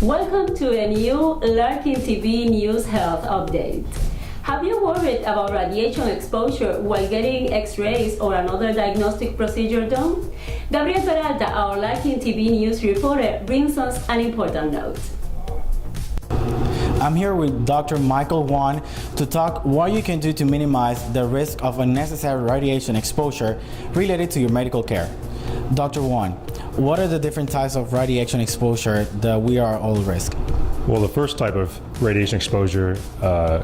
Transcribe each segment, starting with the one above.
Welcome to a new Larkin TV News Health Update. Have you worried about radiation exposure while getting X-rays or another diagnostic procedure done? Gabriel Peralta, our Larkin TV News reporter, brings us an important note. I'm here with Dr. Michael Hwang to talk what you can do to minimize the risk of unnecessary radiation exposure related to your medical care. Dr. Hwang, what are the different types of radiation exposure that we are all at risk? Well, the first type of radiation exposure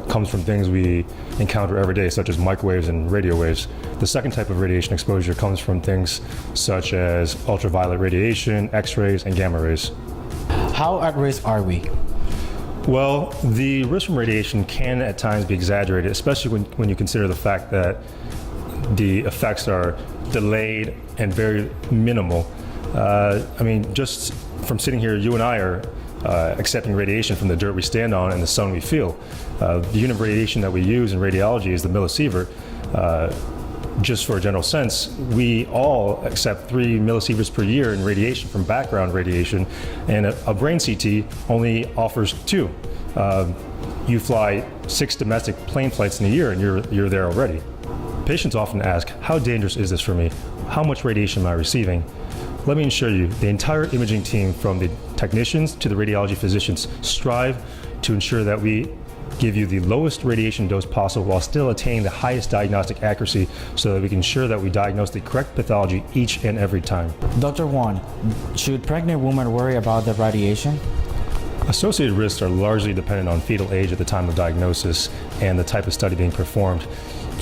comes from things we encounter every day, such as microwaves and radio waves. The second type of radiation exposure comes from things such as ultraviolet radiation, X-rays, and gamma rays. How at risk are we? Well, the risk from radiation can at times be exaggerated, especially when you consider the fact that the effects are delayed and very minimal. Just from sitting here, you and I are accepting radiation from the dirt we stand on and the sun we feel. The unit of radiation that we use in radiology is the millisievert. Just for a general sense, we all accept 3 millisieverts per year in radiation from background radiation, and a brain CT only offers 2. You fly 6 domestic plane flights in a year and you're there already. Patients often ask, how dangerous is this for me? How much radiation am I receiving? Let me assure you, the entire imaging team, from the technicians to the radiology physicians, strive to ensure that we give you the lowest radiation dose possible while still attaining the highest diagnostic accuracy so that we can ensure that we diagnose the correct pathology each and every time. Dr. Hwang, should pregnant women worry about the radiation? Associated risks are largely dependent on fetal age at the time of diagnosis and the type of study being performed.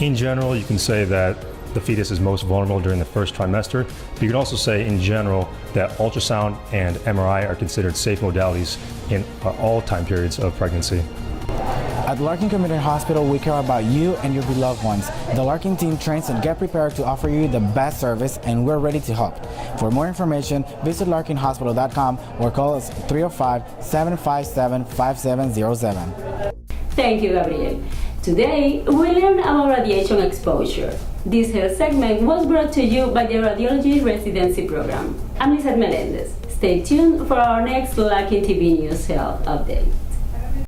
In general, you can say that the fetus is most vulnerable during the first trimester, but you can also say in general that ultrasound and MRI are considered safe modalities in all time periods of pregnancy. At Larkin Community Hospital, we care about you and your beloved ones. The Larkin team trains and get prepared to offer you the best service, and we're ready to help. For more information, visit larkinhospital.com or call us 305-757-5707. Thank you, Gabriel. Today, we learned about radiation exposure. This health segment was brought to you by the Radiology Residency Program. I'm Lizeth Melendez. Stay tuned for our next Larkin TV News Health Update.